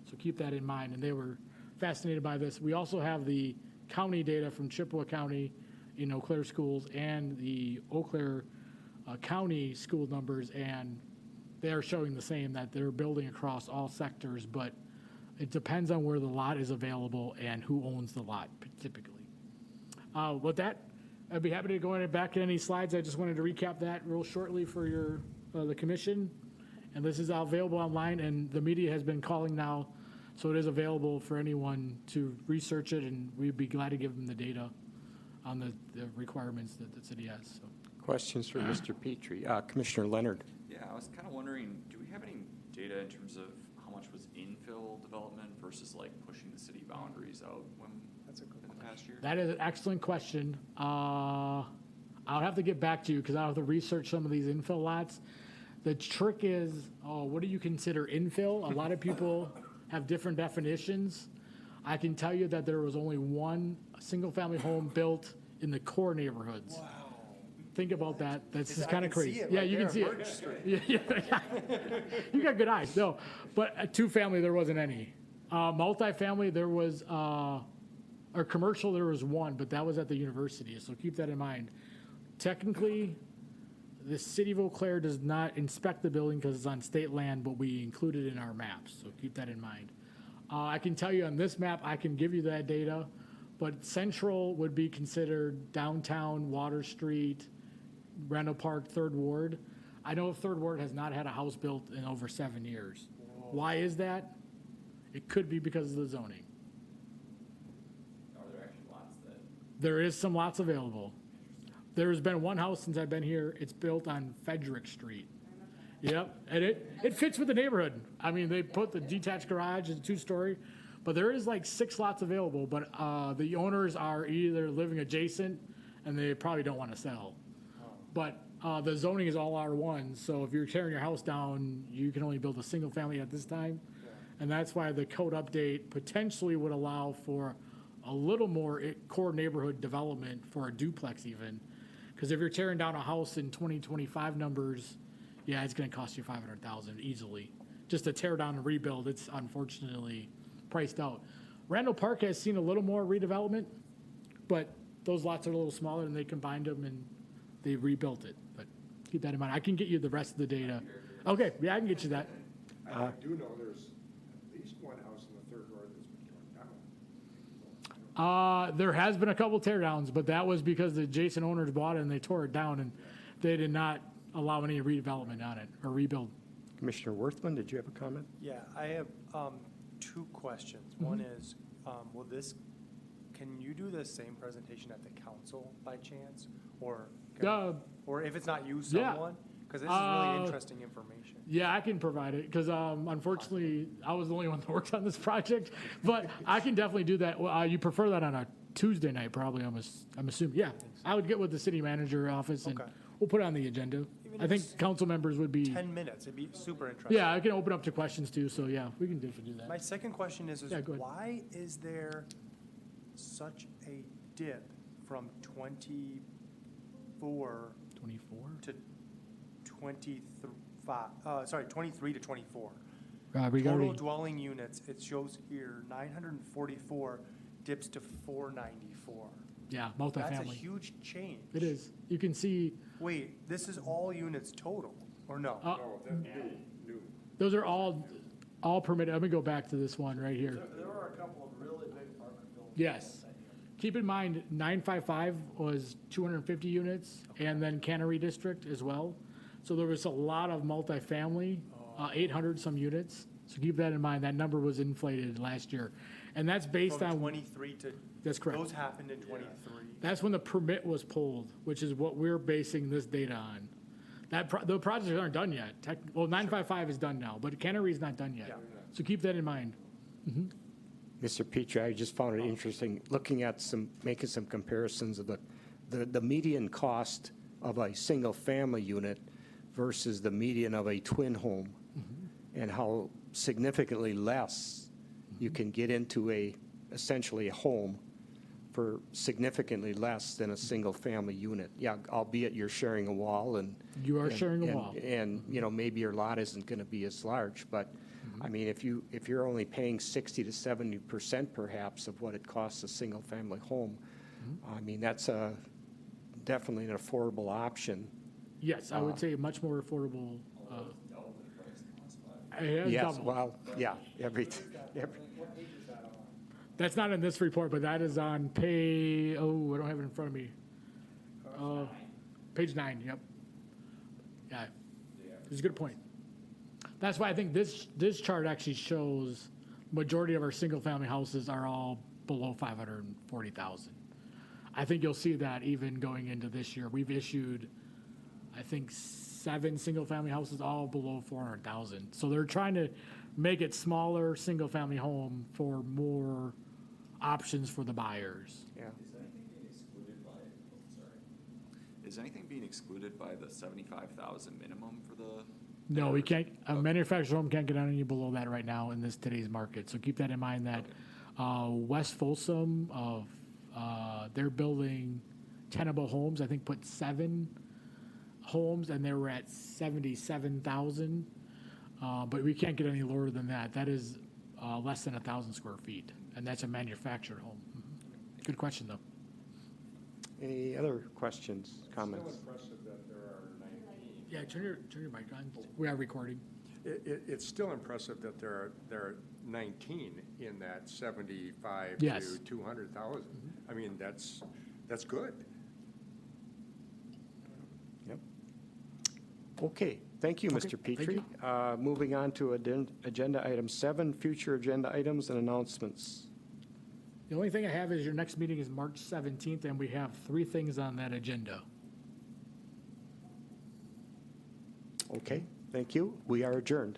So keep that in mind, and they were fascinated by this. We also have the county data from Chippewa County in Eau Claire schools and the Eau Claire County school numbers, and they're showing the same, that they're building across all sectors, but it depends on where the lot is available and who owns the lot typically. With that, I'd be happy to go back to any slides. I just wanted to recap that real shortly for the commission. And this is available online, and the media has been calling now, so it is available for anyone to research it, and we'd be glad to give them the data on the requirements that the city has. So. Questions for Mr. Petrie? Commissioner Leonard. Yeah, I was kind of wondering, do we have any data in terms of how much was infill development versus like pushing the city boundaries out in the past year? That is an excellent question. I'll have to get back to you because I'll have to research some of these infill lots. The trick is, what do you consider infill? A lot of people have different definitions. I can tell you that there was only one single-family home built in the core neighborhoods. Wow. Think about that. That's just kind of crazy. Yeah, you can see it. Yeah. You got good eyes. No, but a 2-family, there wasn't any. Multifamily, there was, or commercial, there was 1, but that was at the university. So keep that in mind. Technically, the city of Eau Claire does not inspect the building because it's on state land, but we include it in our maps. So keep that in mind. I can tell you on this map, I can give you that data, but central would be considered downtown, Water Street, Randall Park, 3rd Ward. I know 3rd Ward has not had a house built in over 7 years. Whoa. Why is that? It could be because of the zoning. Are there actually lots that? There is some lots available. There's been one house since I've been here. It's built on Frederick Street. Yep, and it fits with the neighborhood. I mean, they put the detached garage, it's a 2-story, but there is like 6 lots available, but the owners are either living adjacent and they probably don't want to sell. But the zoning is all R1, so if you're tearing your house down, you can only build a single family at this time. And that's why the code update potentially would allow for a little more core neighborhood development for a duplex even. Because if you're tearing down a house in 2025 numbers, yeah, it's going to cost you $500,000 easily. Just to tear down and rebuild, it's unfortunately priced out. Randall Park has seen a little more redevelopment, but those lots are a little smaller, and they combined them and they rebuilt it. But keep that in mind. I can get you the rest of the data. Okay, yeah, I can get you that. I do know there's at least one house in the third ward that's been torn down. There has been a couple tear downs, but that was because the adjacent owners bought it and they tore it down, and they did not allow any redevelopment on it or rebuild. Commissioner Worthman, did you have a comment? Yeah, I have two questions. One is, can you do the same presentation at the council by chance? Or if it's not you, Yeah. someone? Because this is really interesting information. Yeah, I can provide it, because unfortunately, I was the only one that worked on this project, but I can definitely do that. You prefer that on a Tuesday night, probably, I'm assuming. Yeah, I would get with the city manager office, and Okay. we'll put it on the agenda. Even I if think it's council members would be, 10 minutes, it'd be super interesting. yeah, I can open up to questions too, so yeah, we can definitely do My that. second question is Yeah, go ahead. why is there such a dip from 24 24? to 23 to 24? We Total already, dwelling units, it shows here 944 dips to 494. yeah, That's a multifamily. huge change. It is. You can see, Wait, this is all units total, or no? Uh, No, that's new. those are all permitted. Let me go back to this one right here. There are a couple of really big apartment buildings. Yes. Keep in mind, 955 was 250 units, and then Cannery District as well. So there was a lot of multifamily, 800 some units. So keep that in mind. That number was inflated last year. And that's based From on, 23 to. That's correct. Those happened in 23. that's when the permit was pulled, which is what we're basing this data on. The projects aren't done yet. Well, 955 is done now, but Cannery's not done yet. Yeah. So keep that in mind. Mr. Petrie, I just found it interesting, looking at making some comparisons of the median cost of a single-family unit versus the median of a twin home, and how significantly less you can get into essentially a home for significantly less than a single-family unit. Yeah, albeit you're sharing a wall and. You are sharing a wall. And, maybe your lot isn't going to be as large, but, I mean, if you're only paying 60 to 70% perhaps of what it costs a single-family home, I mean, that's definitely an affordable option. Yes, I would say much more affordable. Yes, well, yeah, That's not in this report, but that is on I don't have it in front of me. Page 9, yep. Yeah, it's a good point. That's why I think this chart actually shows majority of our single-family houses are all below 540,000. I think you'll see that even going into this year. We've issued, I think, 7 single-family houses, all below 400,000. So they're trying to make it smaller, single-family home for more options for the buyers. Yeah. Is anything being excluded by the 75,000 minimum for the? No, we can't, a manufactured home can't get any below that right now in today's market. So keep that in mind that West Folsom, they're building tenable homes, I think put 7 homes, and they were at 77,000. But we can't get any lower than that. That is less than 1,000 square feet, and that's a manufactured home. Good question, though. Any other questions, Still comments? impressive that there are 19. Yeah, turn your mic on. We are recording. It's still impressive that there are 19 in that 75 Yes. to 200,000. I mean, that's good. Yep. Okay, thank you, Mr. thank Petrie. Moving on to agenda item 7, future agenda items and announcements. The only thing I have is your next meeting is March 17th, and we have 3 things on that agenda. Okay, thank you. We are adjourned.